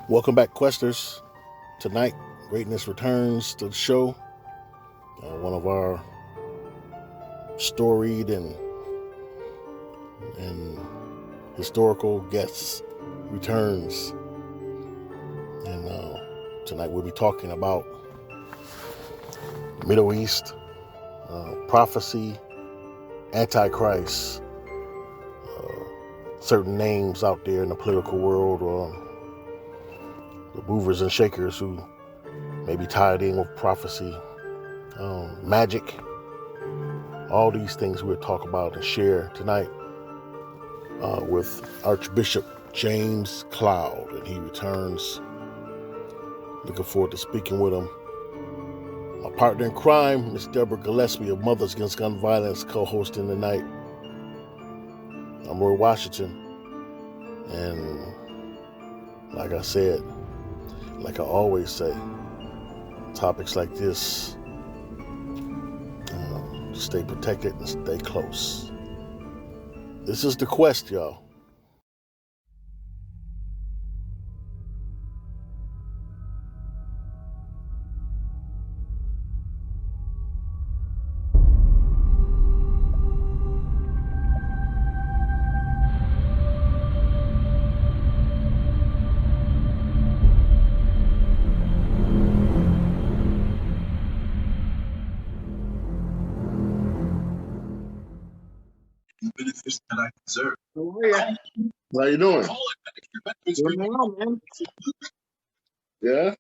Welcome back, Questers. Tonight, greatness returns to the show. One of our storied and historical guests returns, and tonight we'll be talking about Middle East prophecy, Antichrist, certain names out there in the political world, or the movers and shakers who may be tied in with prophecy, magic, all these things we'll talk about and share tonight with Archbishop James Cloud, and he returns. Looking forward to speaking with him. My partner in crime, Miss Debra Gillispie of Mothers Against Gun Violence, co-hosting tonight. I'm Roy Washington, and like I said, like I always say, topics like this, stay protected and stay close. This is the quest, y'all. Benefits that I deserve. How you doing? Doing well, man. Yeah?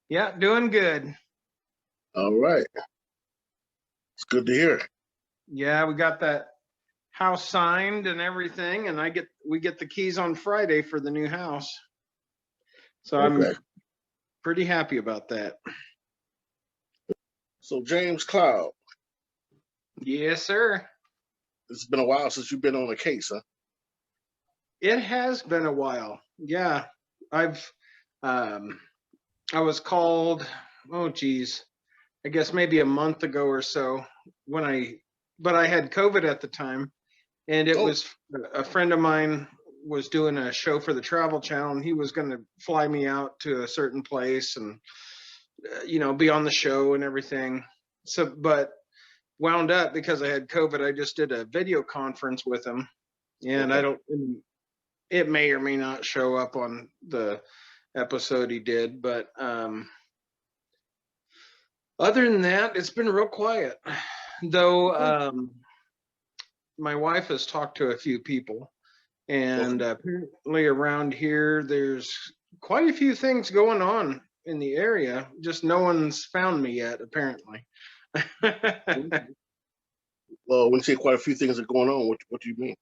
Yeah, doing good. All right. It's good to hear. Yeah, we got that house signed and everything, and we get the keys on Friday for the new house. So Okay. I'm pretty happy about that. So James Cloud, Yes, sir. it's been a while since you've been on a case, huh? It has been a while. Yeah. I was called, oh geez, I guess maybe a month ago or so but I had COVID at the time, and it was a friend of mine was doing a show for the Travel Channel, and he was going to fly me out to a certain place and be on the show and everything. So, but wound up because I had COVID, I just did a video conference with him, and it may or may not show up on the episode he did, but other than that, it's been real quiet. Though my wife has talked to a few people, and apparently around here there's quite a few things going on in the area. Just no one's found me yet, apparently. Well, when you say quite a few things are going on, what do you mean?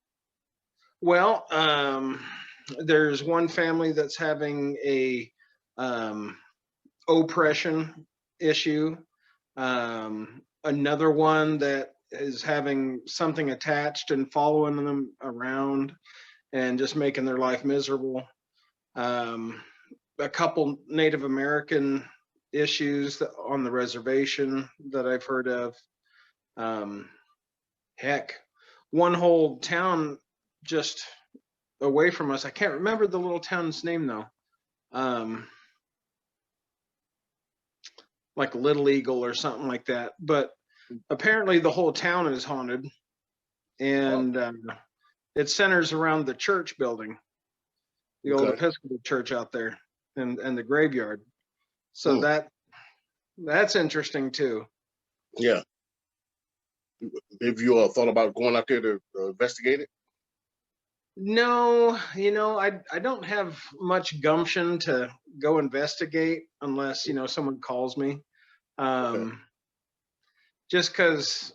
Well, there's one family that's having a oppression issue. Another one that is having something attached and following them around and just making their life miserable. A couple Native American issues on the reservation that I've heard of. Heck, one whole town just away from us. I can't remember the little town's name though. Like Little Eagle or something like that. But apparently the whole town is haunted, and it centers around the church building, the old Episcopal church out there, and the graveyard. So that's interesting too. Yeah. Have you thought about going out there to investigate it? No, I don't have much gumption to go investigate unless someone calls me. Just because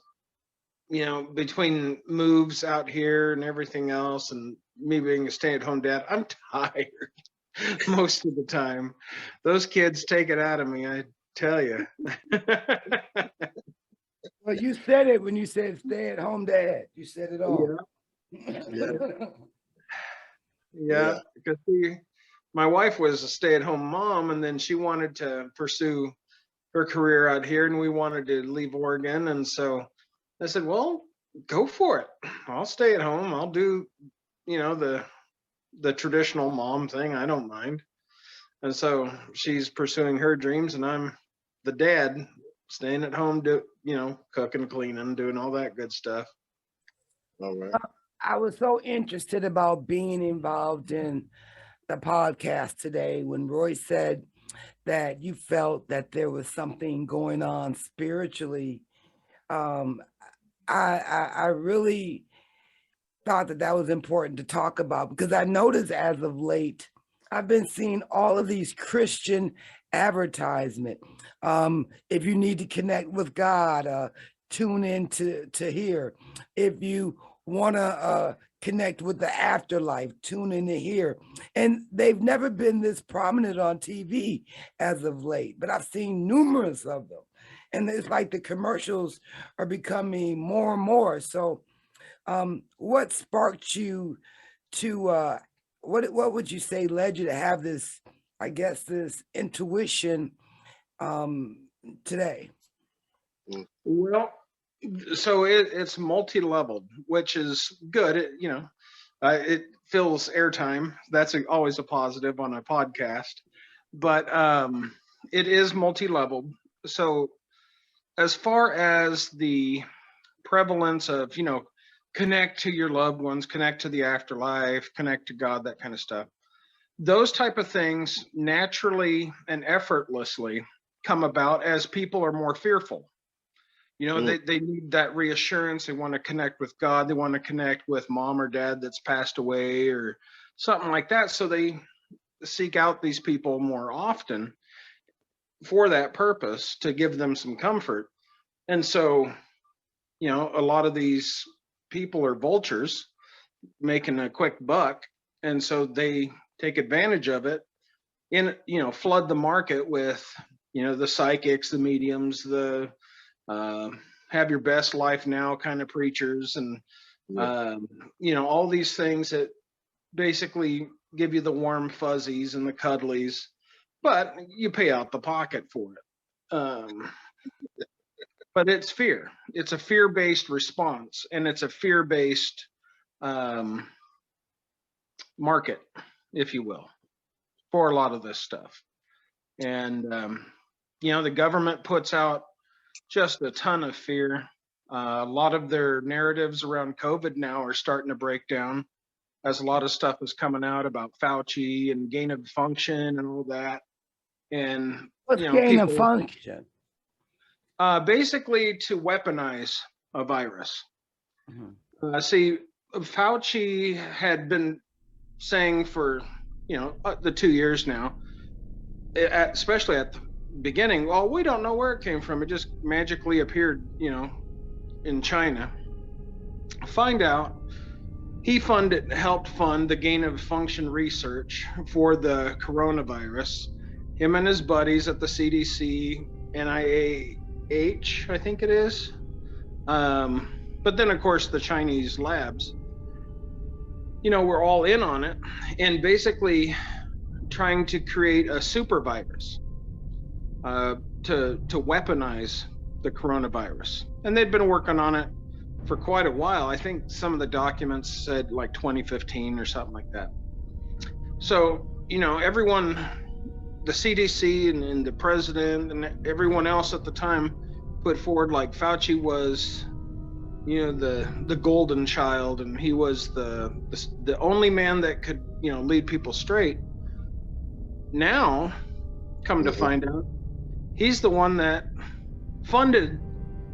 between moves out here and everything else, and me being a stay-at-home dad, I'm tired most of the time. Those kids take it out of me, I tell you. Well, you said it when you said stay-at-home dad. You said it all. Yeah, because my wife was a stay-at-home mom, and then she wanted to pursue her career out here, and we wanted to leave Oregon, and so I said, well, go for it. I'll stay at home. I'll do the traditional mom thing. I don't mind. And so she's pursuing her dreams, and I'm the dad staying at home, cooking, cleaning, doing all that good stuff. All right. I was so interested about being involved in the podcast today when Roy said that you felt that there was something going on spiritually. I really thought that was important to talk about, because I noticed as of late, I've been seeing all of these Christian advertisement. If you need to connect with God, tune in to here. If you want to connect with the afterlife, tune in to here. And they've never been this prominent on TV as of late, but I've seen numerous of them. And it's like the commercials are becoming more and more. So what sparked you to what would you say led you to have this, I guess, this intuition today? Well, so it's multi-leveled, which is good. It fills airtime. That's always a positive on a podcast. But it is multi-leveled. So as far as the prevalence of, connect to your loved ones, connect to the afterlife, connect to God, that kind of stuff, those type of things naturally and effortlessly come about as people are more fearful. They need that reassurance. They want to connect with God. They want to connect with mom or dad that's passed away or something like that. So they seek out these people more often for that purpose, to give them some comfort. And so, a lot of these people are vultures making a quick buck. And so they take advantage of it and, flood the market with, the psychics, the mediums, the have your best life now kind of preachers, and all these things that basically give you the warm fuzzies and the cuddlies, but you pay out the pocket for it. But it's fear. It's a fear-based response, and it's a fear-based market, if you will, for a lot of this stuff. And the government puts out just a ton of fear. A lot of their narratives around COVID now are starting to break down, as a lot of stuff is coming out about Fauci and gain of function and all that. And what's gain of function? Basically to weaponize a virus. See, Fauci had been saying for the 2 years now, especially at the beginning, well, we don't know where it came from. It just magically appeared, in China. Find out, he helped fund the gain of function research for the coronavirus. Him and his buddies at the CDC, NIH, I think it is. But then, of course, the Chinese labs, we're all in on it, and basically trying to create a super virus to weaponize the coronavirus. And they'd been working on it for quite a while. I think some of the documents said like 2015 or something like that. So, everyone, the CDC and the president and everyone else at the time put forward like Fauci was, the golden child, and he was the only man that could, lead people straight. Now, come to find out, he's the one that funded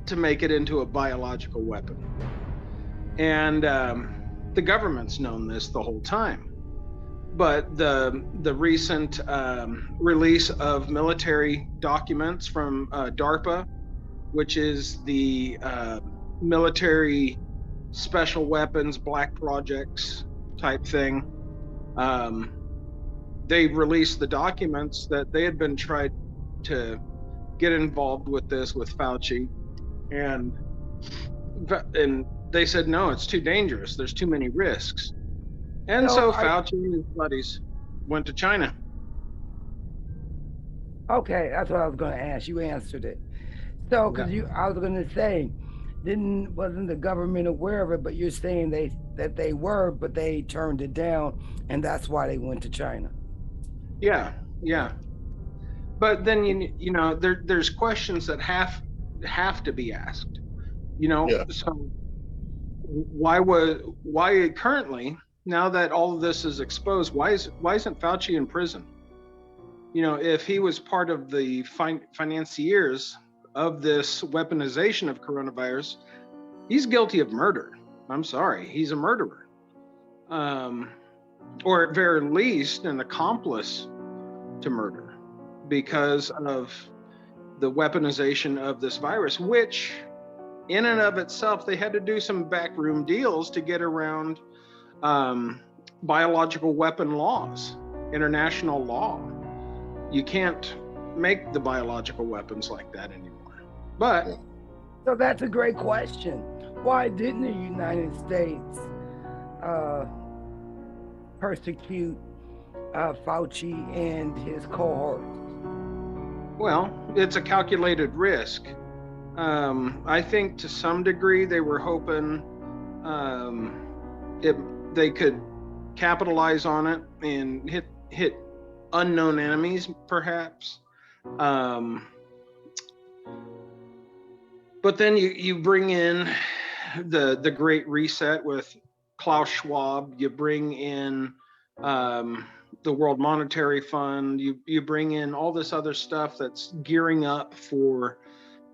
to make it into a biological weapon. And the government's known this the whole time. But the recent release of military documents from DARPA, which is the military special weapons, black projects type thing, they released the documents that they had been tried to get involved with this with Fauci, and they said, no, it's too dangerous. There's too many risks. And so Fauci and his buddies went to China. Okay, that's what I was going to ask. You answered it. So, because I was going to say, wasn't the government aware of it? But you're saying that they were, but they turned it down, and that's why they went to China. Yeah, Yeah. But then you know there's questions that have to be asked. You know, Yeah. so why currently, now that all of this is exposed, why isn't Fauci in prison? You know, if he was part of the financiers of this weaponization of coronavirus, he's guilty of murder. I'm sorry, he's a murderer, or at very least an accomplice to murder, because of the weaponization of this virus, which in and of itself, they had to do some backroom deals to get around biological weapon laws, international law. You can't make the biological weapons like that anymore. But so that's a great question. Why didn't the United States persecute Fauci and his cohorts? Well, it's a calculated risk. I think to some degree they were hoping they could capitalize on it and hit unknown enemies, perhaps. But then you bring in the Great Reset with Klaus Schwab. You bring in the World Monetary Fund. You bring in all this other stuff that's gearing up for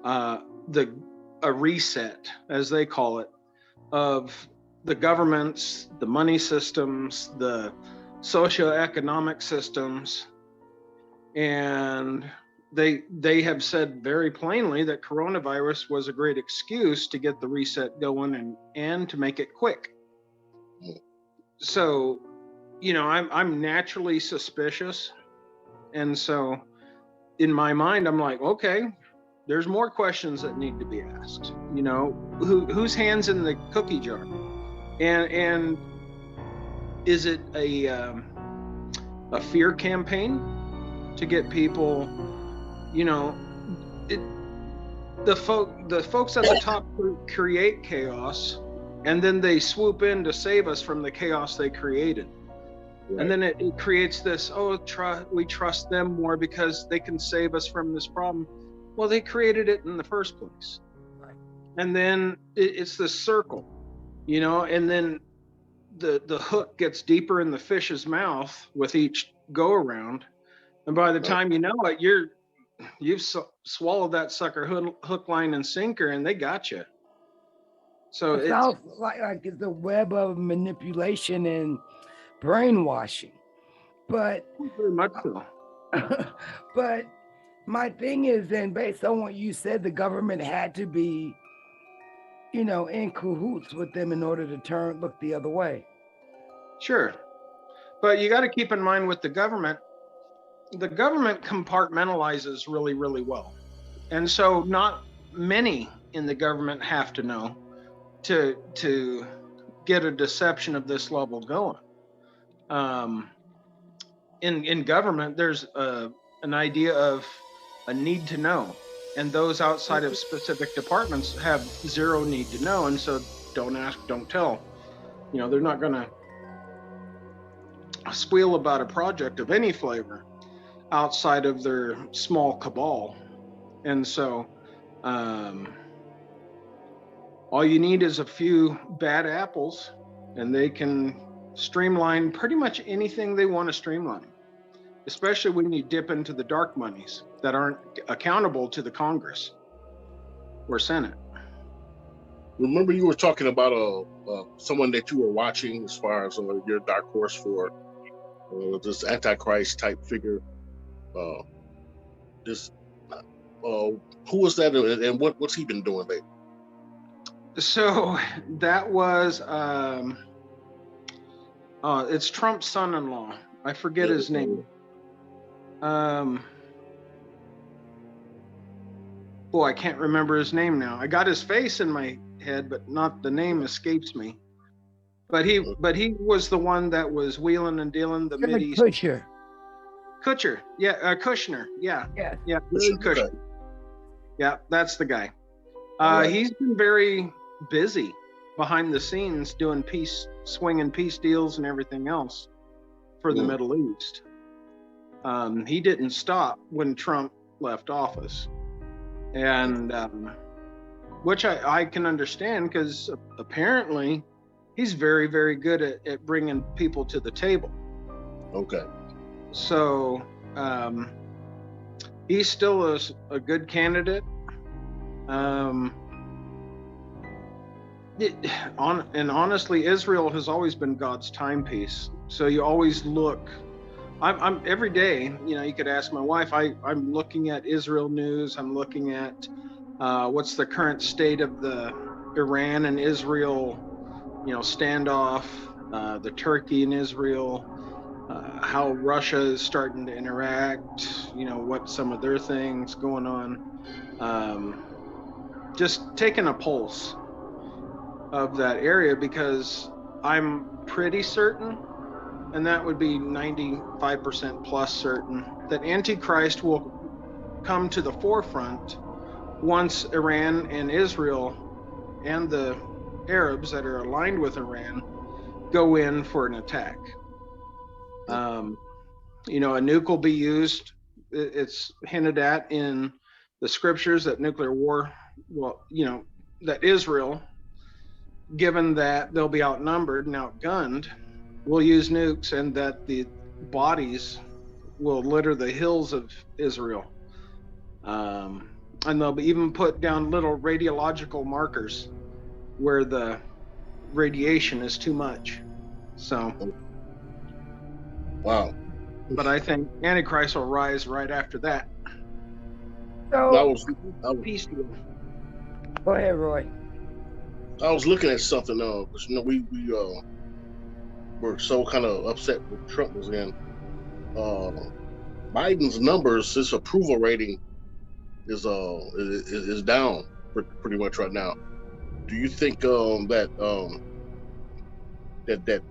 a reset, as they call it, of the governments, the money systems, the socioeconomic systems, and they have said very plainly that coronavirus was a great excuse to get the reset going and to make it quick. So, you know, I'm naturally suspicious, and so in my mind, I'm like, okay, there's more questions that need to be asked. You know, whose hands in the cookie jar, and is it a fear campaign to get people? You know, the folks at the top create chaos, and then they swoop in to save us from the chaos they created. Right. And then it creates this, we trust them more because they can save us from this problem. Well, they created it in the first place. Right. And then it's this circle, you know, and then the hook gets deeper in the fish's mouth with each go around. And by the time you know it, you've swallowed that sucker hook, line, and sinker, and they got you. So it sounds like it's a web of manipulation and brainwashing. But very much so. But my thing is, then, based on what you said, the government had to be, you know, in cahoots with them in order to look the other way. Sure. But you got to keep in mind with the government compartmentalizes really, really well. And so not many in the government have to know to get a deception of this level going. In government, there's an idea of a need to know, and those outside of specific departments have zero need to know, and so don't ask, don't tell. You know, they're not going to squeal about a project of any flavor outside of their small cabal. And so all you need is a few bad apples, and they can streamline pretty much anything they want to streamline, especially when you dip into the dark monies that aren't accountable to the Congress or Senate. Remember, you were talking about someone that you were watching as far as your dark horse for this Antichrist type figure. Who was that, and what's he been doing lately? So that was it's Trump's son-in-law. I forget his name. Boy, I can't remember his name now. I got his face in my head, but not the name escapes me. But he was the one that was wheeling and dealing the Mideast. Kutcher, yeah, Kushner, yeah, Kushner. Okay. Yeah, that's the guy. He's been very busy behind the scenes doing swinging peace deals and everything else for the Middle East. He didn't stop when Trump left office, and which I can understand, because apparently he's very, very good at bringing people to the table. Okay. So he's still a good candidate. And honestly, Israel has always been God's timepiece. So you always look. I'm every day. You could ask my wife. I'm looking at Israel news. I'm looking at what's the current state of the Iran and Israel, standoff, the Turkey and Israel, how Russia is starting to interact, what some of their things going on. Just taking a pulse of that area, because I'm pretty certain, and that would be 95% plus certain, that Antichrist will come to the forefront once Iran and Israel and the Arabs that are aligned with Iran go in for an attack. A nuke will be used. It's hinted at in the scriptures that nuclear war, that Israel, given that they'll be outnumbered and outgunned, will use nukes, and that the bodies will litter the hills of Israel. And they'll even put down little radiological markers where the radiation is too much. So, wow. But I think Antichrist will rise right after that. So, Peace deal. Go ahead, Roy. I was looking at something, because we were so kind of upset with Trump was in. Biden's numbers, his approval rating is down pretty much right now. Do you think that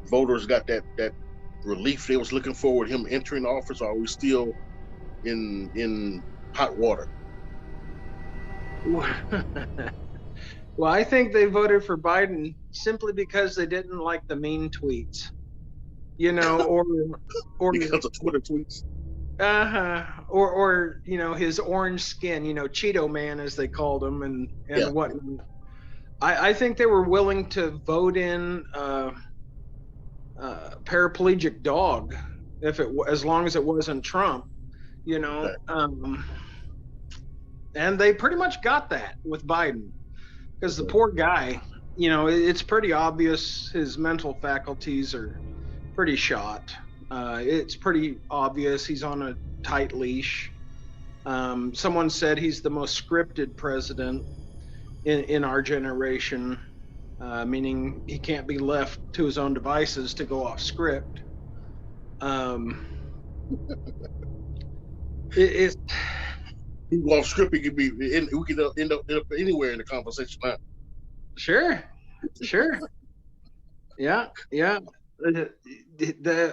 voters got that relief they was looking for with him entering office, or are we still in hot water? Well, I think they voted for Biden simply because they didn't like the mean tweets, or because of Twitter tweets. Or his orange skin, Cheeto Man as they called him, and whatnot. I think they were willing to vote in paraplegic dog as long as it wasn't Trump, Okay. And they pretty much got that with Biden, because the poor guy, it's pretty obvious his mental faculties are pretty shot. It's pretty obvious he's on a tight leash. Someone said he's the most scripted president in our generation, meaning he can't be left to his own devices to go off script. It's off script. We could end up anywhere in the conversation. Huh? Sure. Yeah.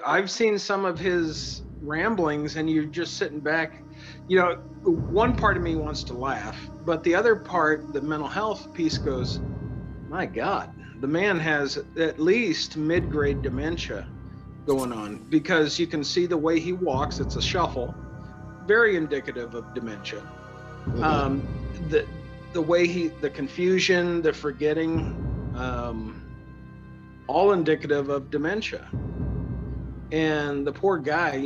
I've seen some of his ramblings, and you're just sitting back. One part of me wants to laugh, but the other part, the mental health piece, goes, my God, the man has at least mid-grade dementia going on, because you can see the way he walks. It's a shuffle, very indicative of dementia. Mm-hmm. The way the confusion, the forgetting, all indicative of dementia. And the poor guy,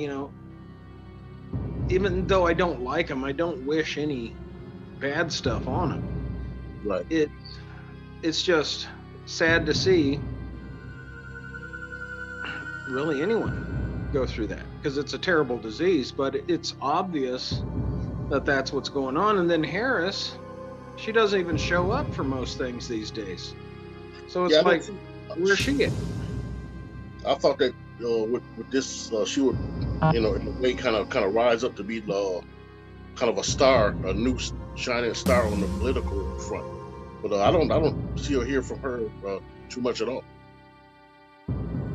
even though I don't like him, I don't wish any bad stuff on him. Right. It's just sad to see really anyone go through that, because it's a terrible disease, but it's obvious that that's what's going on. And then Harris, she doesn't even show up for most things these days. So it's where's she at? I thought that with this, she would, in a way, kind of rise up to be kind of a star, a new shining star on the political front. But I don't see or hear from her too much at all.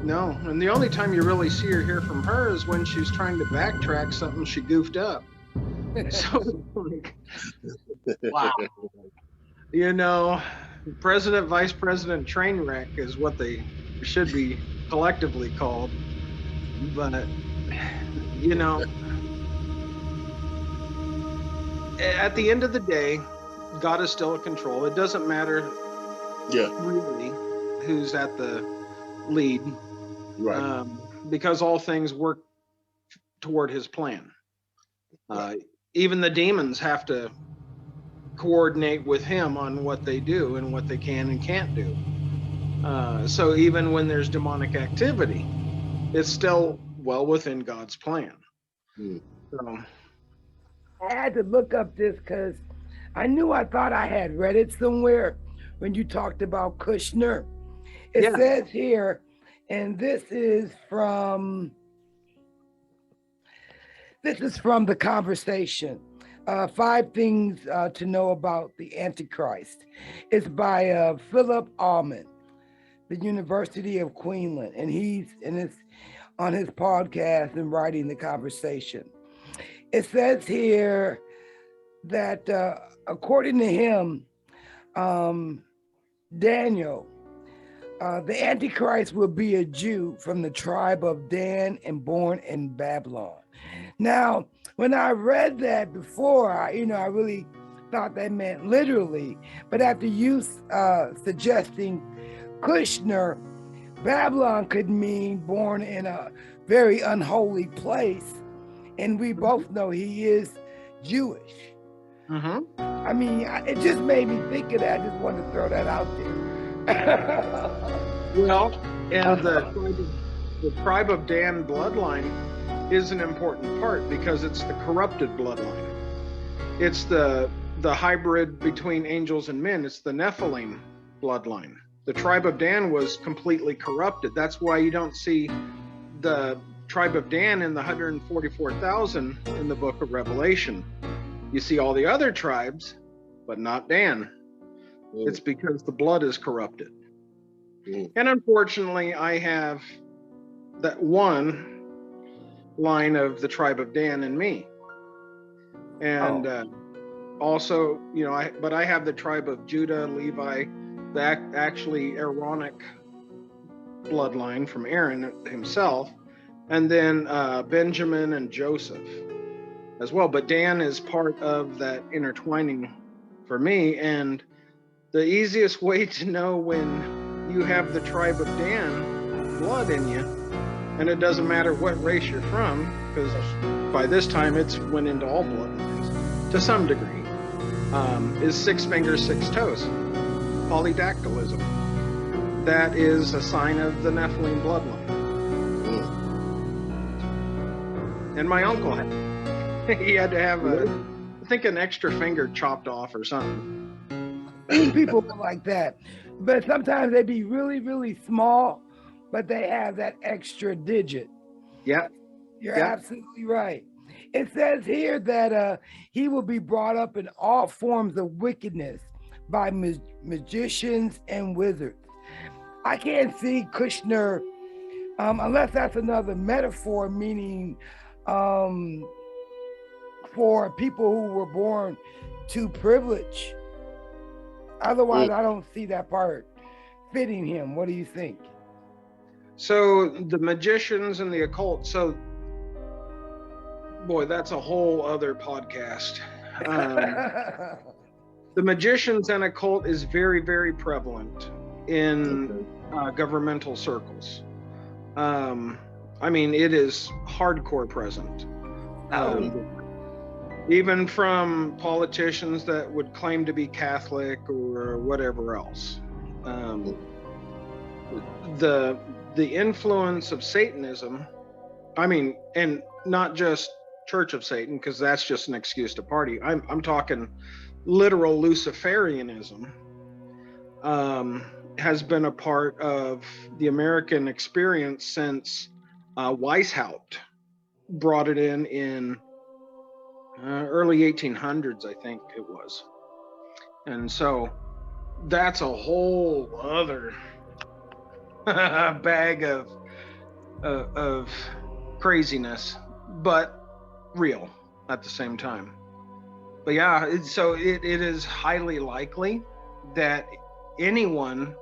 No, and the only time you really see or hear from her is when she's trying to backtrack something she goofed up. So, wow. President, vice president train wreck is what they should be collectively called. But, at the end of the day, God is still in control. It doesn't matter really who's at the lead, Right. because all things work toward his plan. Even the demons have to coordinate with him on what they do and what they can and can't do. So even when there's demonic activity, it's still well within God's plan. So, I had to look up this because I thought I had read it somewhere when you talked about Kushner. It says here, and this is from The Conversation. 5 Things to Know About the Antichrist. It's by Philip Allman, the University of Queensland, and he's on his podcast and writing The Conversation. It says here that according to him, Daniel, the Antichrist will be a Jew from the tribe of Dan and born in Babylon. Now, when I read that before, I really thought that meant literally, but after you suggesting Kushner, Babylon could mean born in a very unholy place, and we both know he is Jewish. I mean, it just made me think of that. I just wanted to throw that out there. well, and the tribe of Dan bloodline is an important part because it's the corrupted bloodline. It's the hybrid between angels and men. It's the Nephilim bloodline. The tribe of Dan was completely corrupted. That's why you don't see the tribe of Dan in the 144,000 in the book of Revelation. You see all the other tribes, but not Dan. It's because the blood is corrupted. And unfortunately, I have that one line of the tribe of Dan in me. And also, but I have the tribe of Judah, Levi, the actually Aaronic bloodline from Aaron himself, and then Benjamin and Joseph as well. But Dan is part of that intertwining for me. And the easiest way to know when you have the tribe of Dan blood in you, and it doesn't matter what race you're from, because by this time it's went into all bloodlines to some degree, is 6 fingers, 6 toes, polydactylism. That is a sign of the Nephilim bloodline. And my uncle he had to have I think an extra finger chopped off or something. People are like that, but sometimes they be really, really small, but they have that extra digit. Yeah, you're absolutely right. It says here that he will be brought up in all forms of wickedness by magicians and wizards. I can't see Kushner, unless that's another metaphor, meaning for people who were born to privilege. Otherwise, I don't see that part fitting him. What do you think? So the magicians and the occult, so boy, that's a whole other podcast. The magicians and occult is very, very prevalent in governmental circles. I mean, it is hardcore present. Even from politicians that would claim to be Catholic or whatever else. The influence of Satanism, I mean, and not just Church of Satan, because that's just an excuse to party. I'm talking literal Luciferianism, has been a part of the American experience since Weishaupt brought it in early 1800s, I think it was. And so that's a whole other bag of craziness, but real at the same time. But yeah, it is highly likely that anyone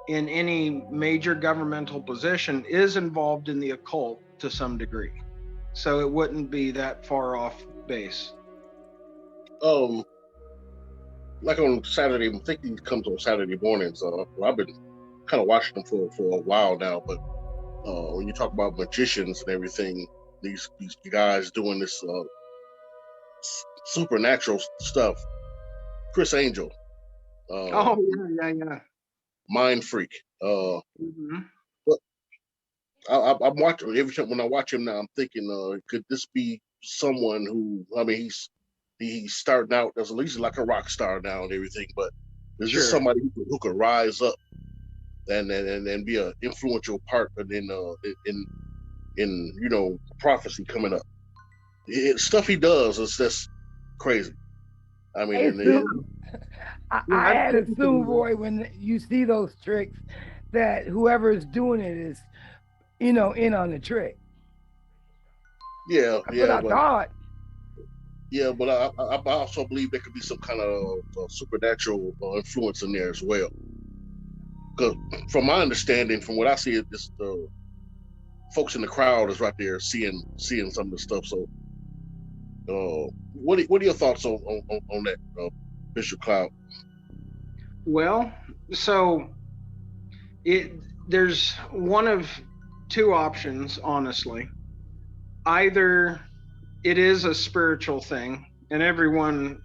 in any major governmental position is involved in the occult to some degree. So it wouldn't be that far off base. Like on Saturday, I think he comes on Saturday mornings. I've been kind of watching them for a while now. But when you talk about magicians and everything, these guys doing this supernatural stuff. Chris Angel, Oh yeah. Mind Freak. Mhm. But I'm watching every time when I watch him now. I'm thinking, could this be someone who? I mean, he's starting out as at least like a rock star now and everything. But is this Sure. somebody who could rise up and be an influential part in prophecy coming up? Stuff he does is just crazy. I mean, I assume, Yeah, I I've had seen assumed, some- Roy, when you see those tricks, that whoever is doing it is, in on the trick. yeah, That's what I thought. but I also believe there could be some kind of supernatural influence in there as well. Because from my understanding, from what I see, it's the folks in the crowd is right there seeing some of the stuff. So, what are your thoughts on that, Bishop Cloud? Well, so there's one of two options, honestly. Either it is a spiritual thing and everyone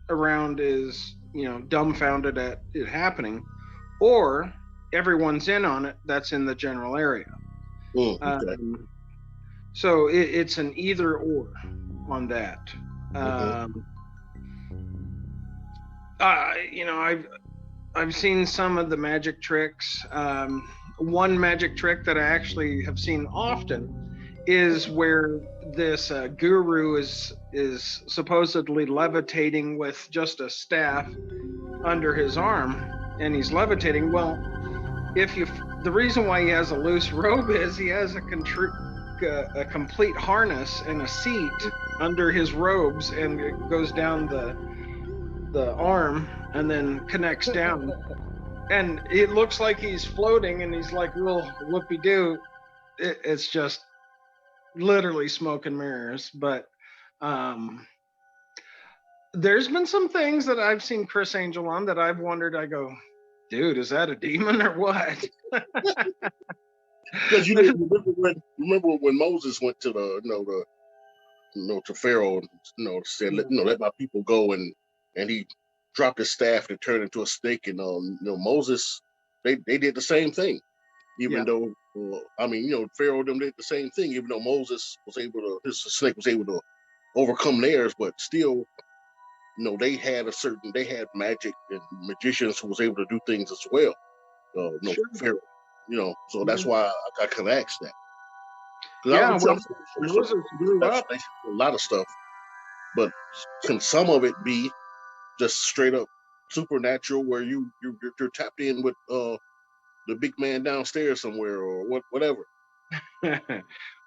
around is, dumbfounded at it happening, or everyone's in on it that's in the general area. Okay. So it's an either or on that. Mm-hmm. I've seen some of the magic tricks. One magic trick that I actually have seen often is where this guru is supposedly levitating with just a staff under his arm, and he's levitating. Well, the reason why he has a loose robe is he has a complete harness and a seat under his robes, and it goes down the arm and then connects down. And it looks like he's floating, and he's like real whoopie-doo. It's just literally smoke and mirrors. But there's been some things that I've seen Chris Angel on that I've wondered. I go, dude, is that a demon or what? Because remember when Moses went to to Pharaoh and said let my people go, and he dropped his staff and turned into a snake, and Moses they did the same thing, even Yeah. though Pharaoh them did the same thing, even though Moses was able to his snake was able to overcome theirs, but still they had magic and magicians who was able to do things as well. Sure. Pharaoh, so that's why I could ask that. Yeah, I'm well, sure some Moses grew up. explanation for a lot of stuff, but can some of it be just straight up supernatural, where you're tapped in with the big man downstairs somewhere, or whatever?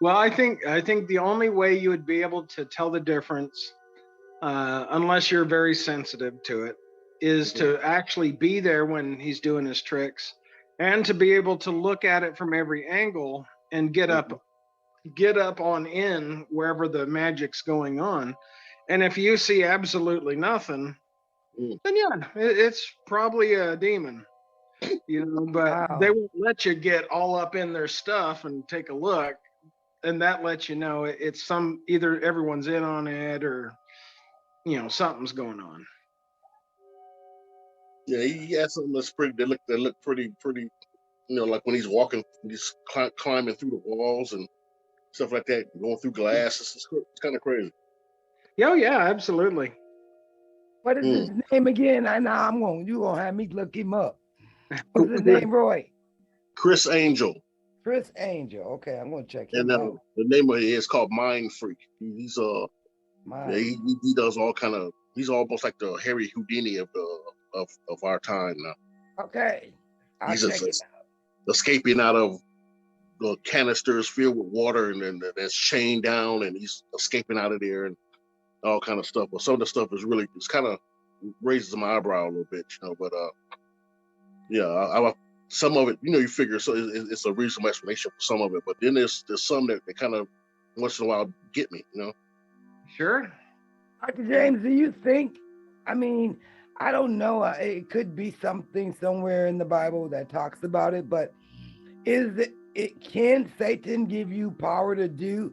Well, I think the only way you would be able to tell the difference, unless you're very sensitive to it, is to actually be there when he's doing his tricks, and to be able to look at it from every angle and get up on in wherever the magic's going on. And if you see absolutely nothing, then yeah, it's probably a demon. But Wow. they won't let you get all up in their stuff and take a look, and that lets you know it's either everyone's in on it, or something's going on. Yeah, he has something that's pretty. They look pretty. Like when he's walking, he's climbing through the walls and stuff like that, going through glass. It's kind of crazy. Oh yeah, absolutely. What is his name again? You gonna have me look him up. What's his name, Roy? Chris Angel. Chris Angel. Okay, I'm gonna check And him out. the name of it is called Mind Freak. He's he does all kind of. He's almost like the Harry Houdini of our time now. Okay, I'll He's check it out. Escaping out of the canisters filled with water, and then that's chained down, and he's escaping out of there and all kind of stuff. But some of the stuff it's kind of raises my eyebrow a little bit, But some of it, you figure so it's a reasonable explanation for some of it, but then there's some that kind of once in a while get me, Sure. Dr. James, do you think, I mean, I don't know, it could be something somewhere in the Bible that talks about it, but can Satan give you power to do?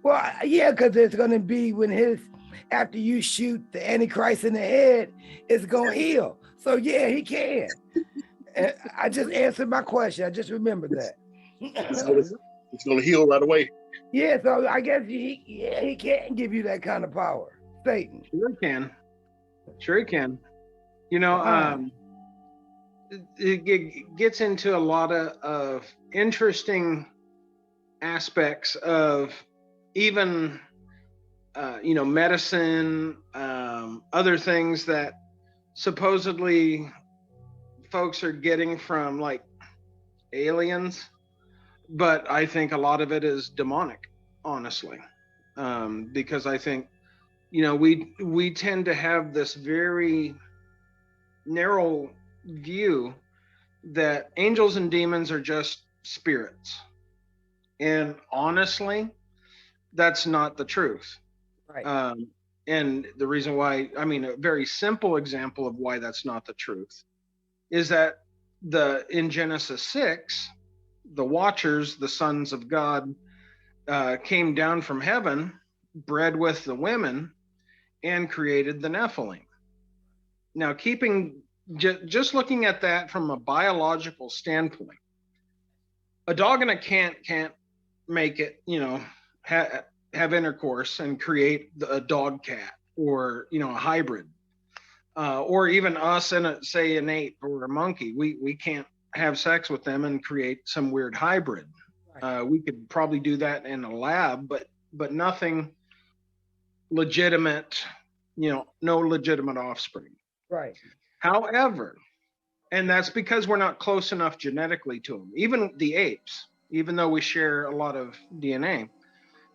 Well, yeah, because it's going to be after you shoot the Antichrist in the head, it's going to heal. So yeah, he can. And I just answered my question. I just remembered that. It's gonna heal right away. Yeah, so I guess he can give you that kind of power, Satan. Sure he can. Sure he can. You know, it gets into a lot of interesting aspects of even, medicine, other things that supposedly folks are getting from like aliens, but I think a lot of it is demonic, honestly, because I think we tend to have this very narrow view that angels and demons are just spirits, and honestly, that's not the truth. Right. And the reason why, I mean, a very simple example of why that's not the truth is that in Genesis 6, the Watchers, the sons of God, came down from heaven, bred with the women, and created the Nephilim. Now, just looking at that from a biological standpoint, a dog and a cat can't make it, have intercourse and create a dog cat, or a hybrid, or even us and say an ape or a monkey. We can't have sex with them and create some weird hybrid. Right. We could probably do that in a lab, but nothing legitimate, no legitimate offspring. Right. However, and that's because we're not close enough genetically to them. Even the apes, even though we share a lot of DNA,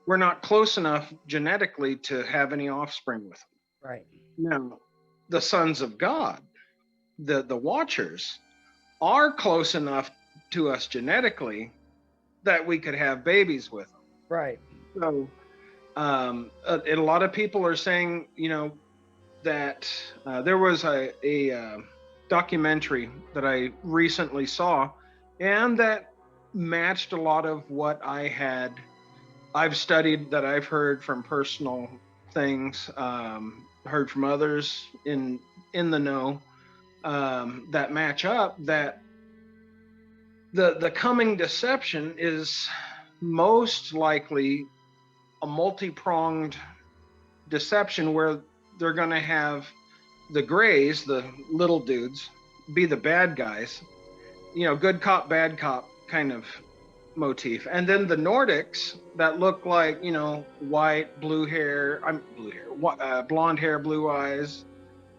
we're not close enough genetically to have any offspring with them. Right. Now, the sons of God, the Watchers, are close enough to us genetically that we could have babies with them. Right. So, a lot of people are saying, that there was a documentary that I recently saw, and that matched a lot of what I've studied, that I've heard from personal things, heard from others in the know, that match up, that the coming deception is most likely a multi-pronged deception, where they're going to have the grays, the little dudes, be the bad guys, good cop, bad cop kind of motif. And then the Nordics that look like, white, blonde hair, blue eyes,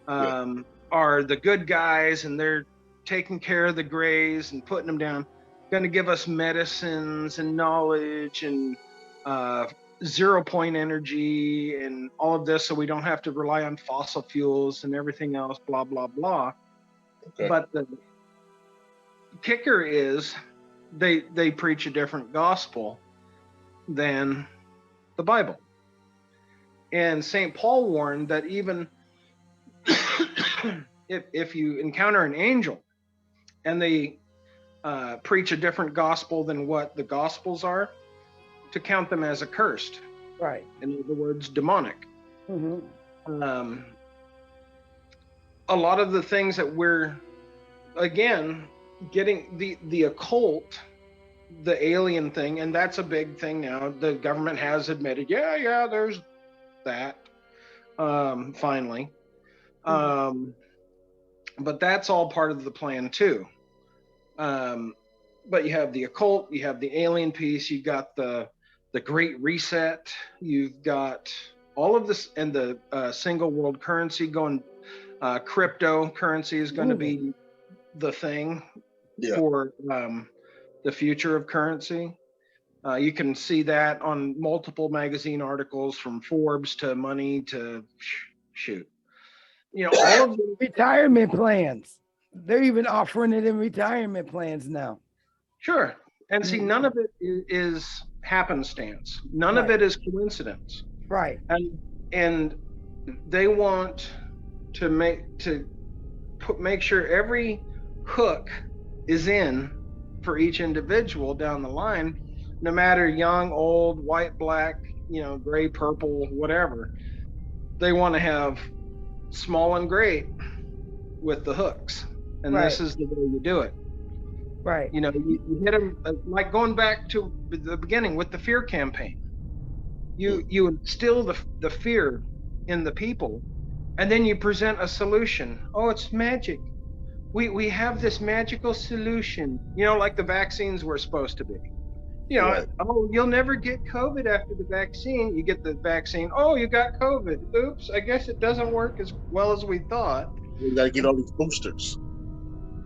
are the good guys, and they're taking care of the grays and putting them down, going to give us medicines and knowledge and 0 point energy and all of this, so we don't have to rely on fossil fuels and everything else, blah, blah, blah. Okay. But the kicker is they preach a different gospel than the Bible. And St. Paul warned that even if you encounter an angel and they preach a different gospel than what the gospels are, to count them as accursed. Right. In other words, demonic. Mm-hmm. A lot of the things that we're, again, getting the occult, the alien thing, and that's a big thing now. The government has admitted, yeah, there's that, finally. Mm-hmm. But that's all part of the plan too. But you have the occult, you have the alien piece, you got the Great Reset, you've got all of this, and the single world currency going, cryptocurrency is going to be the thing for the future of currency. You can see that on multiple magazine articles, from Forbes to Money to all of the retirement plans. They're even offering it in retirement plans now. Sure. And see, none of it is happenstance. None of it is coincidence. Right. And they want to make sure every hook is in for each individual down the line, no matter young, old, white, black, gray, purple, whatever. They want to have small and great with the hooks, and Right. this is the way you do it. Right. You hit them, like going back to the beginning with the fear campaign. You instill the fear in the people, and then you present a solution. Oh, it's magic. We have this magical solution, like the vaccines were supposed to be. Right. Oh, you'll never get COVID after the vaccine. You get the vaccine. Oh, you got COVID. Oops, I guess it doesn't work as well as we thought. We got to get all these boosters.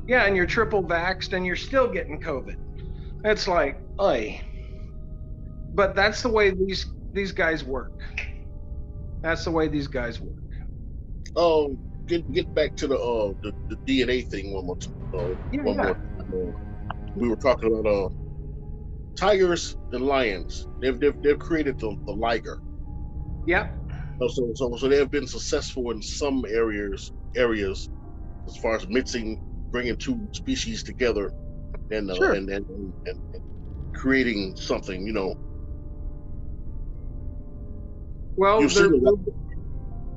Yeah, and you're triple vaxxed and you're still getting COVID. It's like, oy. But that's the way these guys work. That's the way these guys work. Oh, get back to the DNA thing one more time. One more time. We were talking about tigers and lions. They've created the liger. Yeah. So they have been successful in some areas as far as bringing two species together and Sure. and creating something. Well,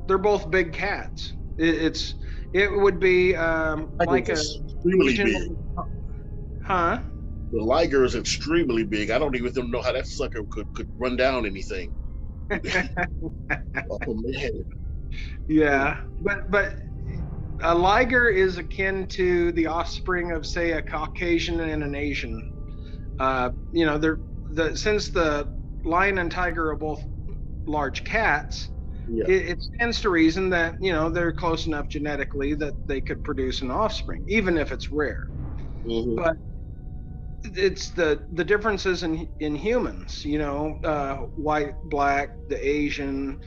they're both big cats. It would be like a extremely big. Huh? The liger is extremely big. I don't even know how that sucker could run down anything. Oh man. Yeah, but a liger is akin to the offspring of, say, a Caucasian and an Asian. Since the lion and tiger are both large cats, it stands to reason that they're close enough genetically that they could produce an offspring, even if it's rare. Mm-hmm. But it's the differences in humans, white, black, the Asian,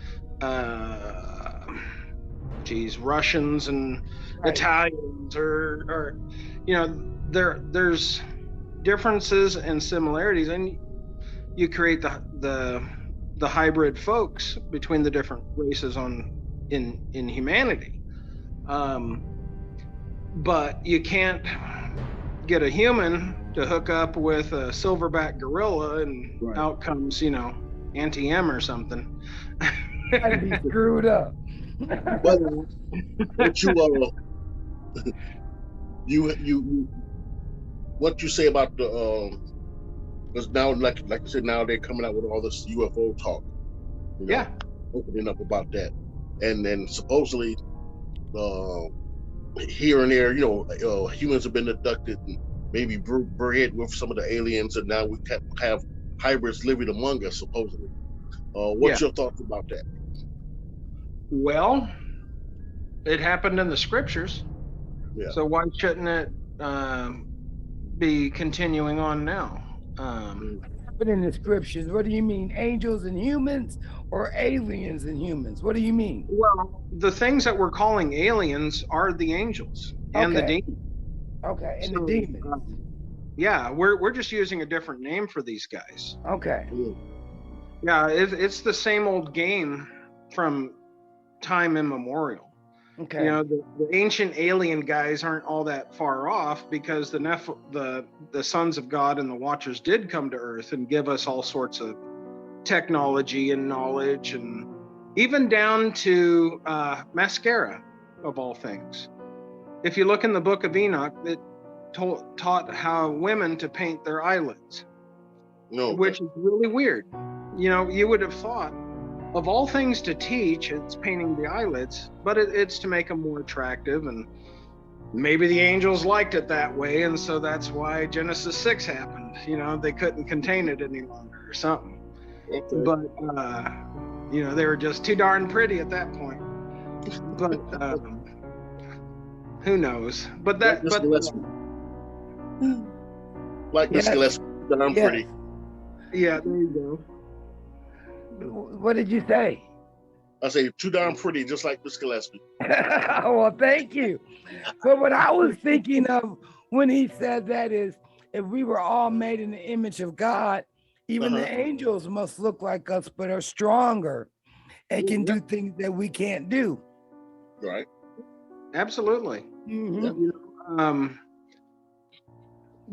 Russians and Italians, or there's differences and similarities, and you create the hybrid folks between the different races in humanity. But you can't get a human to hook up with a silverback gorilla and out comes, Auntie-M or something. I'd be screwed up. But what you say about the because now, like I said, now they're coming out with all this UFO talk. Opening up about that, and then supposedly here and there, humans have been abducted and maybe bred with some of the aliens, and now we have hybrids living among us, supposedly. What's your thoughts about that? Well, it happened in the scriptures. Yeah. So why shouldn't it be continuing on now? But in the scriptures, what do you mean? Angels and humans or aliens and humans? What do you mean? Well, the things that we're calling aliens are the angels and the demons. Okay, and the demons. Yeah, we're just using a different name for these guys. Okay. Yeah, it's the same old game from time immemorial. Okay. The ancient alien guys aren't all that far off, because the sons of God and the Watchers did come to Earth and give us all sorts of technology and knowledge, and even down to mascara, of all things. If you look in the Book of Enoch, it taught how women to paint their eyelids, which is really weird. You would have thought, of all things to teach, it's painting the eyelids, but it's to make them more attractive, and maybe the angels liked it that way, and so that's why Genesis 6 happened. They couldn't contain it any longer or something. Okay. But they were just too darn pretty at that point. But who knows? But that, like Miss Gillispie, darn pretty. Yeah, there you go. What did you say? I say too darn pretty, just like Miss Gillispie. Well, thank you. But what I was thinking of when he said that is, if we were all made in the image of God, even the angels must look like us, but are stronger. and can do things that we can't do. Right. Absolutely. Mhm.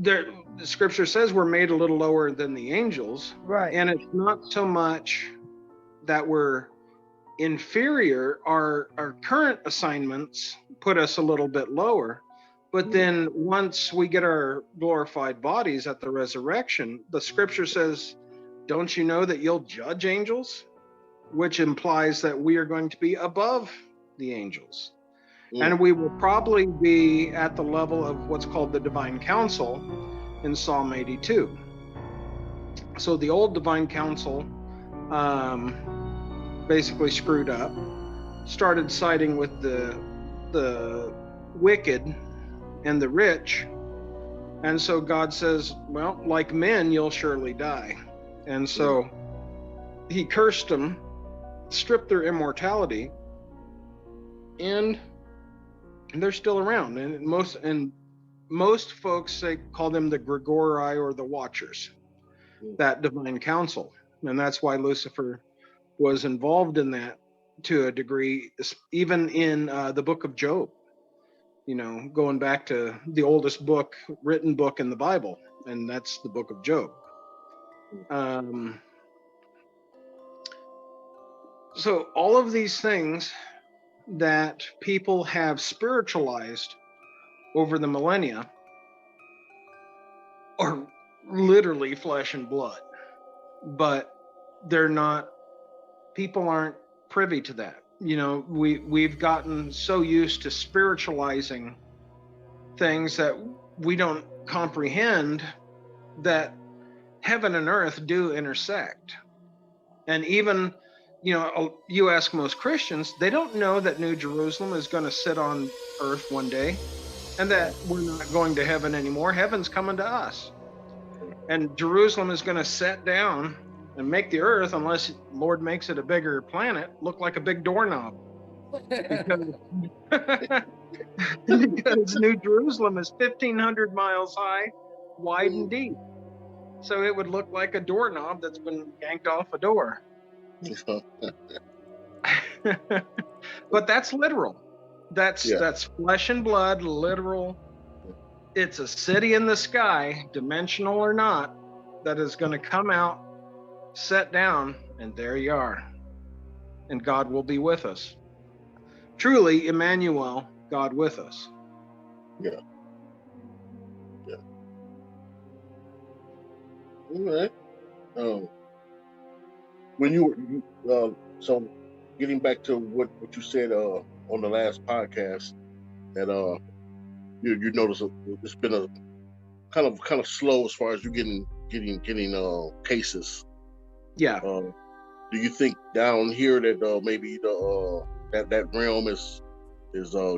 The scripture says we're made a little lower than the angels, Right. and it's not so much that we're inferior. Our current assignments put us a little bit lower, but then once we get our glorified bodies at the resurrection, the scripture says, don't you know that you'll judge angels? Which implies that we are going to be above the angels. And we will probably be at the level of what's called the divine council in Psalm 82. So the old divine council basically screwed up, started siding with the wicked and the rich. And so God says, well, like men, you'll surely die. And so he cursed them, stripped their immortality, and they're still around. And most folks call them the Gregori or the Watchers, that divine council. And that's why Lucifer was involved in that to a degree, even in the book of Job, going back to the oldest written book in the Bible, and that's the book of Job. So all of these things that people have spiritualized over the millennia are literally flesh and blood, but they're not, people aren't privy to that. We've gotten so used to spiritualizing things that we don't comprehend that heaven and earth do intersect. And even, you ask most Christians, they don't know that New Jerusalem is going to sit on earth one day and that we're not going to heaven anymore. Heaven's coming to us. And Jerusalem is going to set down and make the earth, unless Lord makes it a bigger planet, look like a big doorknob. Because New Jerusalem is 1,500 miles high, wide and deep. So it would look like a doorknob that's been yanked off a door. But that's literal. That's flesh and blood, literal. It's a city in the sky, dimensional or not, that is going to come out, set down, and there you are. And God will be with us. Truly, Emmanuel, God with us. Yeah. All right. When so getting back to what you said on the last podcast, that you notice it's been a kind of slow as far as you getting cases. Yeah. Do you think down here that maybe that realm is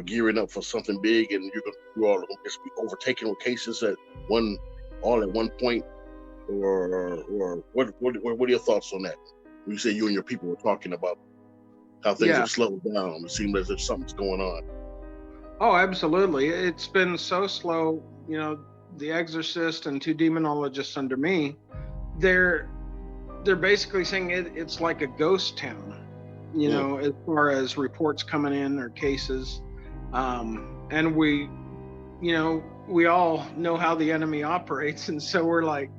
gearing up for something big, and you all gonna just be overtaken with cases all at one point, or what are your thoughts on that? You say you and your people were talking about how things have slowed down. It seems as if something's going on. Oh, absolutely. It's been so slow. The exorcist and 2 demonologists under me, they're basically saying it's like a ghost town, as far as reports coming in or cases. And we all know how the enemy operates. And so we're like,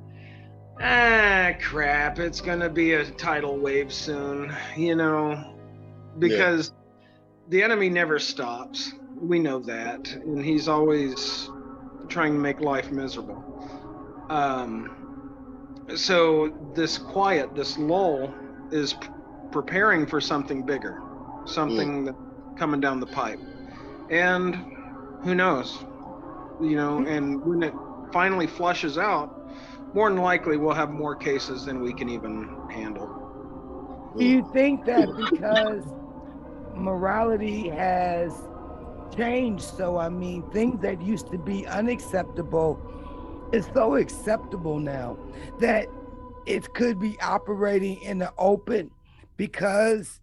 crap, it's going to be a tidal wave soon, because the enemy never stops. We know that. And he's always trying to make life miserable. So this quiet, this lull is preparing for something bigger, something that's coming down the pipe. And who knows, and when it finally flushes out, more than likely we'll have more cases than we can even handle. Do you think that because morality has changed, so things that used to be unacceptable is so acceptable now that it could be operating in the open because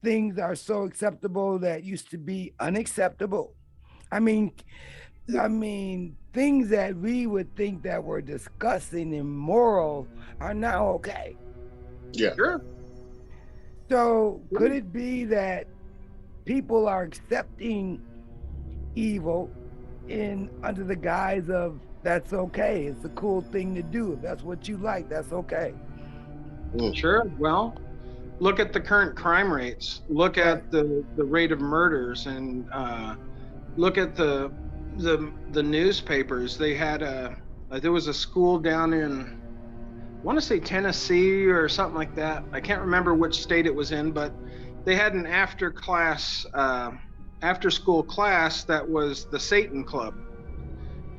things are so acceptable that used to be unacceptable? Things that we would think that were disgusting and immoral are now okay. Yeah. Sure. So could it be that people are accepting evil under the guise of that's okay? It's a cool thing to do. If that's what you like, that's okay. Sure. Well, look at the current crime rates. Look Right. at the rate of murders, and look at the newspapers. They had there was a school down in, I want to say Tennessee or something like that. I can't remember which state it was in, but they had an after school class that was the Satan Club,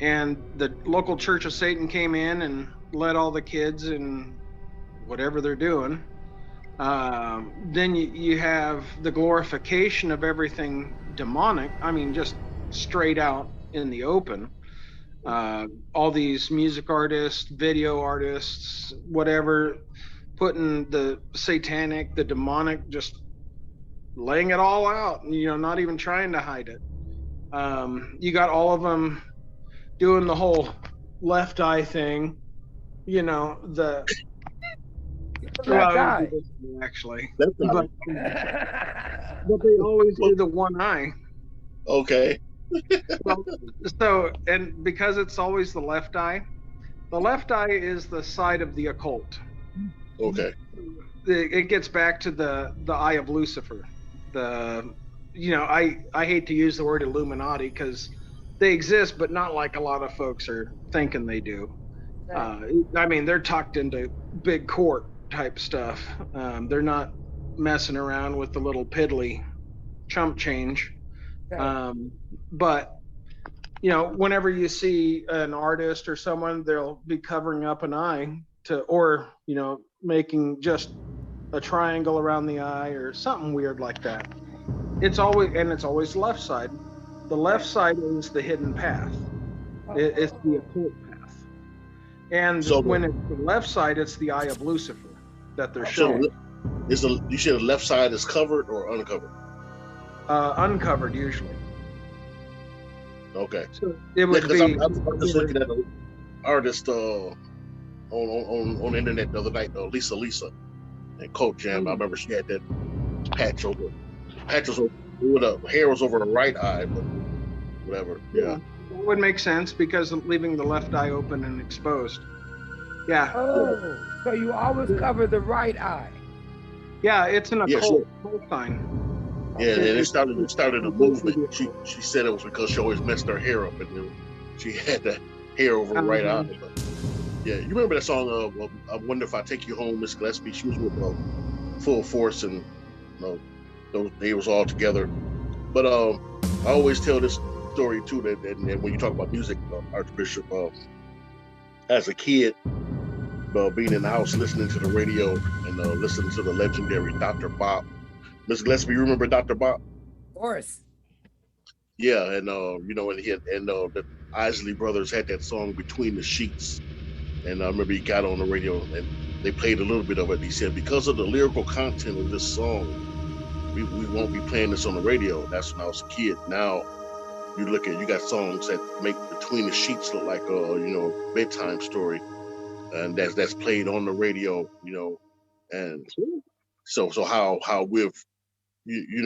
and the local Church of Satan came in and let all the kids in whatever they're doing. Then you have the glorification of everything demonic. I mean, just straight out in the open. All these music artists, video artists, whatever, putting the satanic, the demonic, just laying it all out, not even trying to hide it. You got all of them doing the whole left eye thing, the Left eye. actually, Left eye. but they always do the one eye. Okay. Well, so, and because it's always the left eye is the side of the occult. Okay. It gets back to the eye of Lucifer. I hate to use the word Illuminati because they exist, but not like a lot of folks are thinking they do. I mean, they're tucked into big court type stuff. They're not messing around with the little piddly chump change. But whenever you see an artist or someone, they'll be covering up an eye or making just a triangle around the eye or something weird like that. It's always left side. The left side is the hidden path. It's the occult path. And so when it's the left side, it's the eye of Lucifer that they're showing. You said the left side is covered or uncovered? Uncovered usually. Okay. So it would be. I'm just looking at an artist on the internet the other night, Lisa, and Coach Jam. I remember she had that patch was over, the hair was over the right eye, but whatever. Yeah. It would make sense because of leaving the left eye open and exposed. Yeah. Oh, so you always cover the right eye. Yeah, it's an occult sign. Yeah, and it started a movement. She said it was because she always messed her hair up, and she had the hair over her right eye. But yeah, you remember that song? I Wonder If I Take You Home, Miss Gillispie. She was with Full Force, and they was all together. But I always tell this story too that when you talk about music, Archbishop, as a kid, being in the house listening to the radio and listening to the legendary Dr. Bob. Miss Gillispie, you remember Dr. Bob? Of course. Yeah, and the Isley Brothers had that song Between the Sheets, and I remember he got on the radio and they played a little bit of it. He said, because of the lyrical content of this song, we won't be playing this on the radio. That's when I was a kid. Now you got songs that make Between the Sheets look like a bedtime story, and that's played on the radio, and so how we've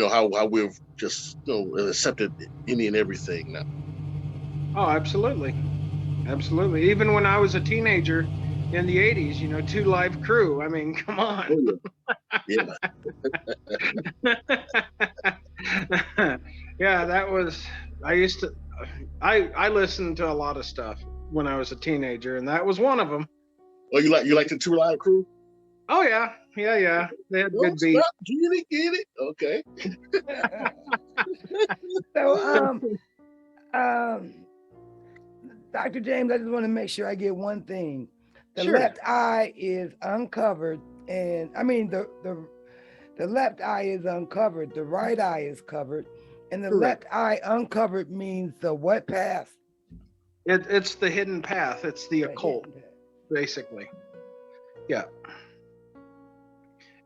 how we've just accepted any and everything now. Oh, absolutely. Even when I was a teenager in the 80s, 2 Live Crew. I mean, come on. Oh, yeah. Yeah, that was. I listened to a lot of stuff when I was a teenager, and that was one of them. Oh, you like the 2 Live Crew? Oh yeah. They had good beats. Get it? Okay. So, Dr. James, I just want to make sure I get one thing. The left eye is uncovered, and I mean the left eye is uncovered. The right eye is covered, and the left eye uncovered means the what path? It's the hidden path. It's the occult, basically. Yeah.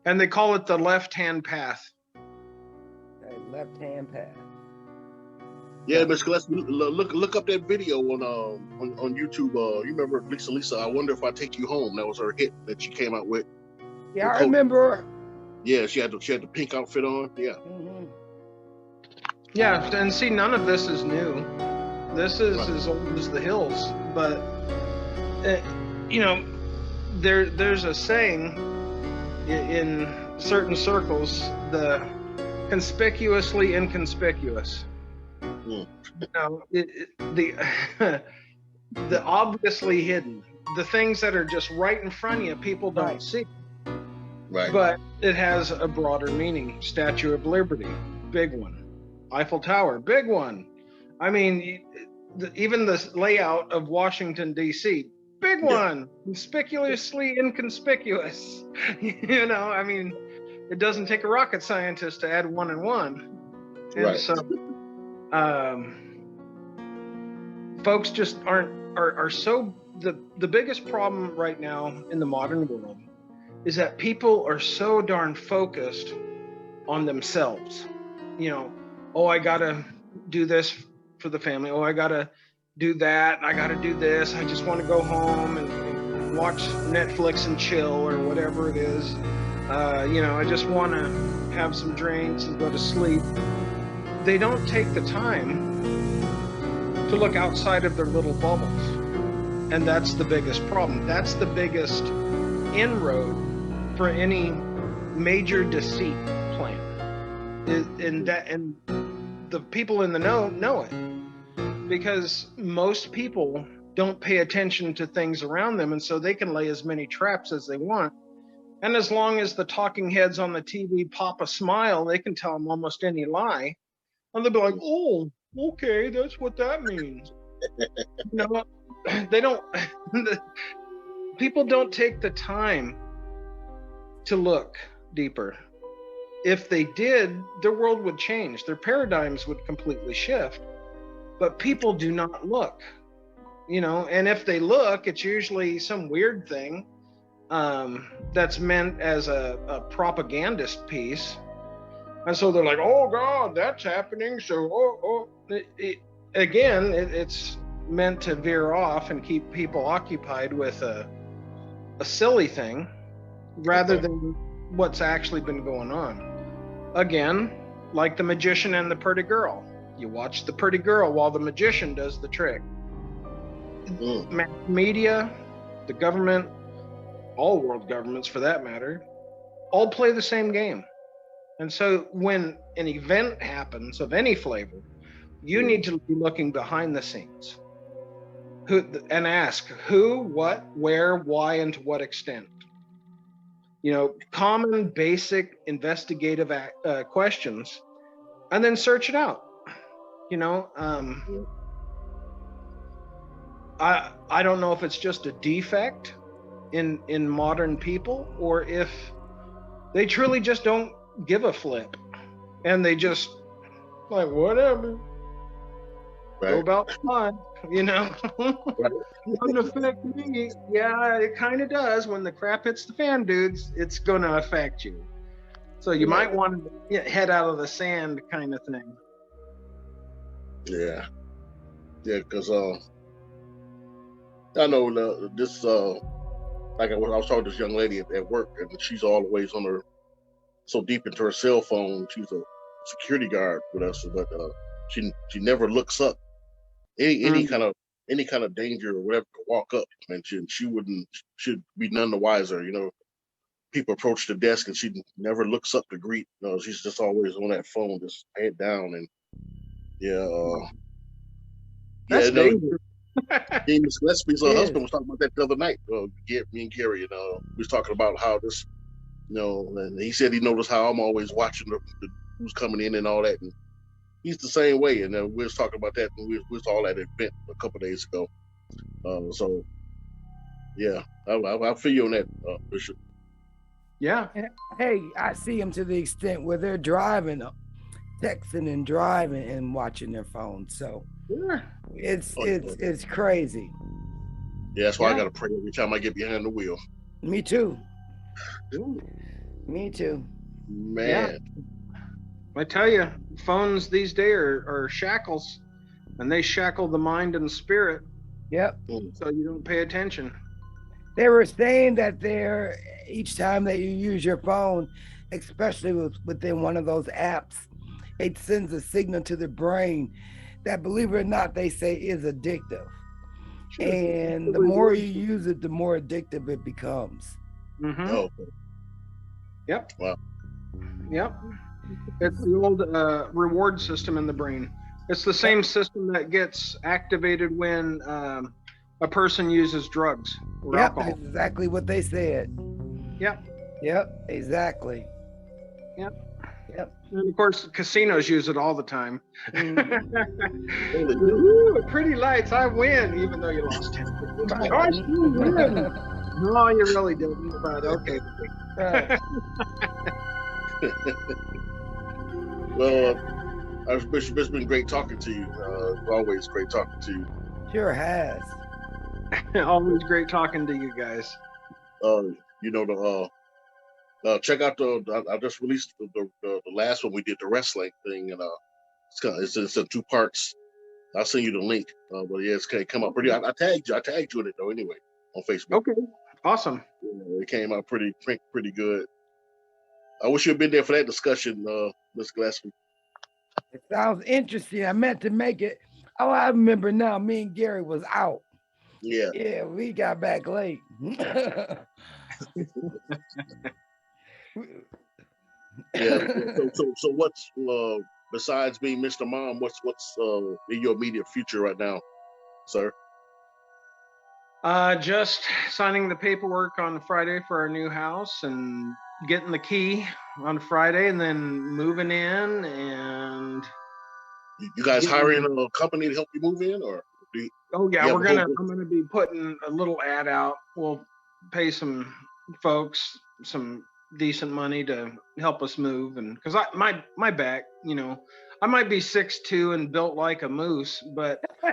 And they call it the left-hand path. Okay, left-hand path. Yeah, Miss Gillispie, look up that video on YouTube. You remember Lisa? I Wonder If I Take You Home. That was her hit that she came out with. Yeah, I remember. Yeah, she had the pink outfit on. Yeah. Mhm. Yeah, and see, none of this is new. This is Right. as old as the hills. But you know, there's a saying in certain circles: the conspicuously inconspicuous. Mm. You know, the the obviously hidden, the things that are just right in front of you, people don't Right. see. Right. But it has a broader meaning. Statue of Liberty, big one. Eiffel Tower, big one. I mean, even the layout of Washington, D.C., big Yeah. one. Conspicuously inconspicuous. You know, I mean, it doesn't take a rocket scientist to add 1 and 1. And Right. so folks just are so, the biggest problem right now in the modern world is that people are so darn focused on themselves. You know, oh, I gotta do this for the family. Oh, I gotta do that. I gotta do this. I just want to go home and watch Netflix and chill or whatever it is. You know, I just want to have some drinks and go to sleep. They don't take the time to look outside of their little bubbles. And that's the biggest problem. That's the biggest inroad for any major deceit plan. And the people in the know it, because most people don't pay attention to things around them, and so they can lay as many traps as they want. And as long as the talking heads on the TV pop a smile, they can tell them almost any lie, and they'll be like, "Oh, okay, that's what that means." You know, they don't. People don't take the time to look deeper. If they did, their world would change. Their paradigms would completely shift. But people do not look, you know, and if they look, it's usually some weird thing that's meant as a propagandist piece. And so they're like, oh, God, that's happening. So, it's meant to veer off and keep people occupied with a silly thing rather than what's actually been going on. Again, like the magician and the pretty girl. You watch the pretty girl while the magician does the trick. Mass media, the government, all world governments for that matter, all play the same game. And so when an event happens of any flavor, you need to be looking behind the scenes and ask who, what, where, why, and to what extent. You know, common, basic, investigative questions, and then search it out. You know, I don't know if it's just a defect in modern people, or if they truly just don't give a flip, and they just like whatever, go about fun. You know, doesn't affect me. Yeah, it kind of does. When the crap hits the fan, dudes, it's gonna affect you. So you might want to head out of the sand, kind of thing. Yeah, because I know this. Like I was talking to this young lady at work, and she's always so deep into her cell phone. She's a security guard with us, but she never looks up. Any kind of danger or whatever to walk up, and should be none the wiser. You know, people approach the desk and she never looks up to greet. You know, she's just always on that phone, just head down. And That's dangerous. James Gillespie's husband was talking about that the other night. Me and Gary, we was talking about how this, and he said he noticed how I'm always watching the who's coming in and all that, and he's the same way. And we was talking about that, and we was all at an event a couple of days ago. So yeah, I feel you on that, Bishop. Yeah. Hey, I see them to the extent where they're driving, texting and driving and watching their phones. So yeah. It's crazy. Yeah, that's why I gotta pray every time I get behind the wheel. Me too. Ooh. Me too. Man. Yeah. I tell you, phones these days are shackles, and they shackle the mind and spirit. Yep. So you don't pay attention. They were saying that each time that you use your phone, especially within one of those apps. It sends a signal to the brain that, believe it or not, they say is addictive. Sure. And the more you use it, the more addictive it becomes. Mm-hmm. Oh, Yep. wow. Yep. It's the old reward system in the brain. It's the same system that gets activated when a person uses drugs or Yep, alcohol. that's exactly what they said. Yep. Yep, exactly. Yep. Yep. And of course, casinos use it all the time. Mhm. Ooh, pretty lights, I win, even though you lost 10. Right. Oh, I still win. No, you really didn't, but okay. Right. Well, Archbishop, it's been great talking to you. Always great talking to you. Sure has. Always great talking to you guys. You know, check out I just released the last one we did, the wrestling thing, and it's in 2 parts. I'll send you the link. But yeah, it came out pretty. I tagged you in it though. Anyway, on Facebook. Okay, awesome. It came out pretty good. I wish you had been there for that discussion, Ms. Gillespie. It sounds interesting. I meant to make it. Oh, I remember now. Me and Gary was out. Yeah. Yeah, we got back late. Yeah. So what's besides being Mr. Mom? What's in your immediate future right now, sir? Just signing the paperwork on Friday for our new house and getting the key on Friday, and then moving in. And You guys hiring a company to help you move in, or do you? Oh yeah, Yeah, I'm gonna be putting a little ad out. We'll pay some folks some decent money to help us move, and because my back, I might be 6'2" and built like a moose, but my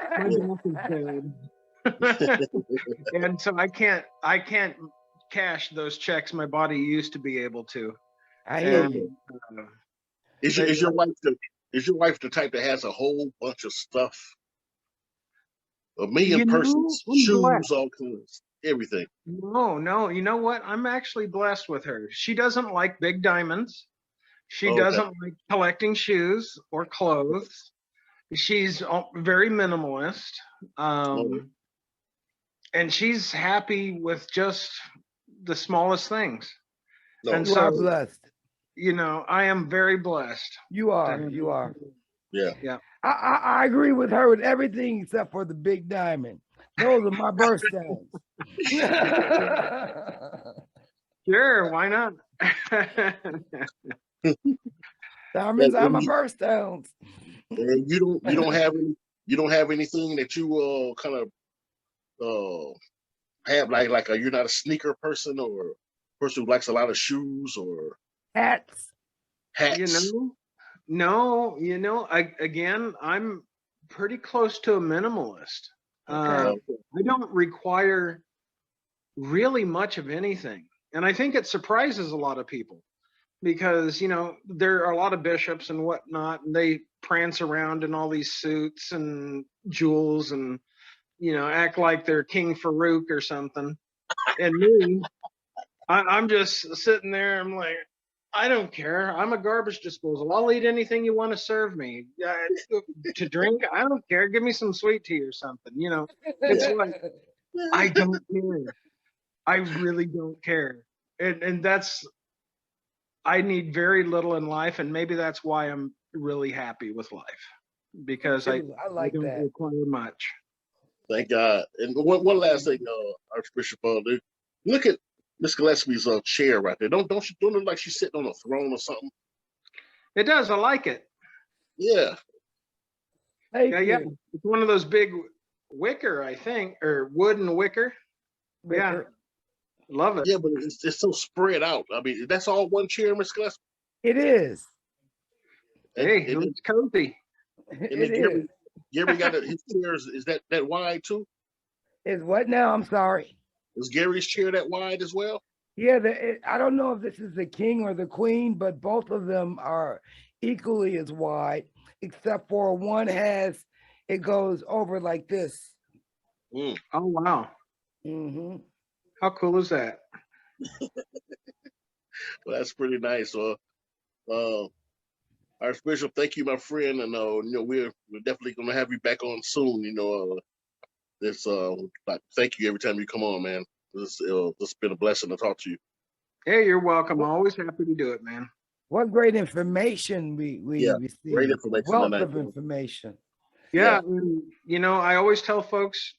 back is bad. And so I can't cash those checks my body used to be able to. I hear And, you. Is your wife the type that has a whole bunch of stuff? A million persons, shoes, all kinds, everything. No. You know what? I'm actually blessed with her. She doesn't like big diamonds. She Okay. doesn't like collecting shoes or clothes. She's very minimalist. And she's happy with just the smallest things. No, And You are blessed. I am very blessed. You are. You are. Yeah. I agree with her with everything except for the big diamond. Those are my birthstones. Sure, why not? Diamonds are my birthstones. And you don't have anything that you kind of have like you're not a sneaker person or a person who likes a lot of shoes or hats. No, I'm pretty close to a minimalist. Okay. I don't require really much of anything. And I think it surprises a lot of people because, there are a lot of bishops and whatnot, and they prance around in all these suits and jewels and, act like they're King Farouk or something. And me, I'm just sitting there. I'm like, I don't care. I'm a garbage disposal. I'll eat anything you want to serve me. To drink, I don't care. Give me some sweet tea or something. It's like, I don't care. I really don't care. And I need very little in life. And maybe that's why I'm really happy with life, because I like don't that. require much. Thank God. And one last thing, Archbishop, look at Miss Gillespie's chair right there. Don't it look like she's sitting on a throne or something? It does. I like it. Yeah. Yeah. It's one of those big wicker, I think, or wooden wicker. Yeah. Love it. Yeah, but it's so spread out. I mean, that's all one chair, Miss Gillespie? It is. Hey, it's cozy. Gary got his chairs. Is that wide too? Is what now? I'm sorry. Is Gary's chair that wide as well? Yeah, I don't know if this is the king or the queen, but both of them are equally as wide, except for one it goes over like this. Oh, wow. Mm-hmm. How cool is that? Well, that's pretty nice. Archbishop, thank you, my friend, and we're definitely gonna have you back on soon. Thank you every time you come on, man. This has been a blessing to talk to you. Hey, you're welcome. Always happy to do it, man. What great information we received. Great information Wealth tonight. of information. Yeah, and, I always tell folks,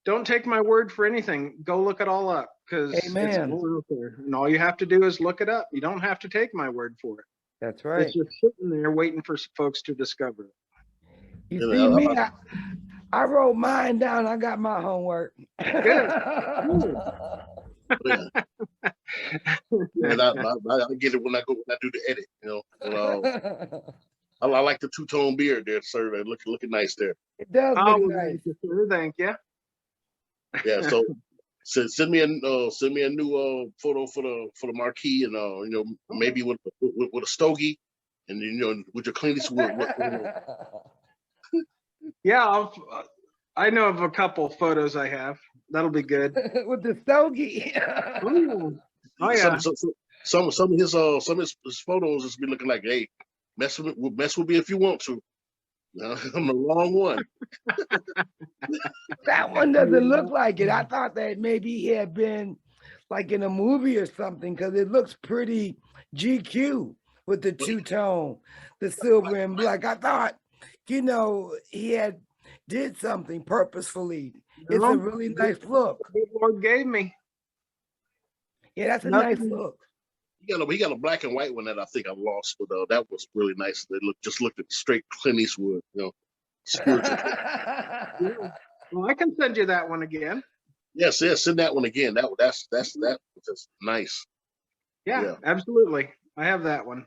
don't take my word for anything. Go look it all up, because it's Amen. all out there. And all you have to do is look it up. You don't have to take my word for it. That's right. It's just sitting there waiting for folks to discover it. You see me, I wrote mine down. I got my homework. Good. And I get it when I do the edit. I like the two-tone beard there, sir. They're looking nice there. It does look nice. Thank you. Yeah. So send me a new photo for the marquee, and maybe with a stogie, and with your cleanest wood. Yeah, I know of a couple photos I have. That'll be good. With the stogie. Oh yeah. Some of his photos just be looking like, hey, mess with me if you want to. I'm the wrong one. That one doesn't look like it. I thought that maybe he had been like in a movie or something, because it looks pretty GQ with the two-tone, the silver and black. I thought, he had did something purposefully. It's a really nice look. The Lord gave me. Yeah, that's a nice look. He got a black and white one that I think I lost, but that was really nice. They looked at straight Clint Eastwood, spiritual. Well, I can send you that one again. Yes, send that one again. That's just nice. Yeah, absolutely. I have that one.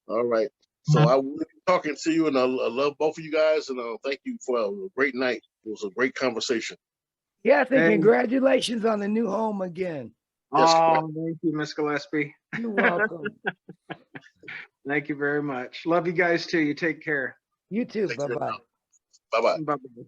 All right. So I will be talking to you, and I love both of you guys, and thank you for a great night. It was a great conversation. Yes, and congratulations on the new home again. Yes, oh, thank you, Miss Gillispie. You're welcome. Thank you very much. Love you guys too. You take care. You too. Bye-bye. Bye-bye. Bye-bye.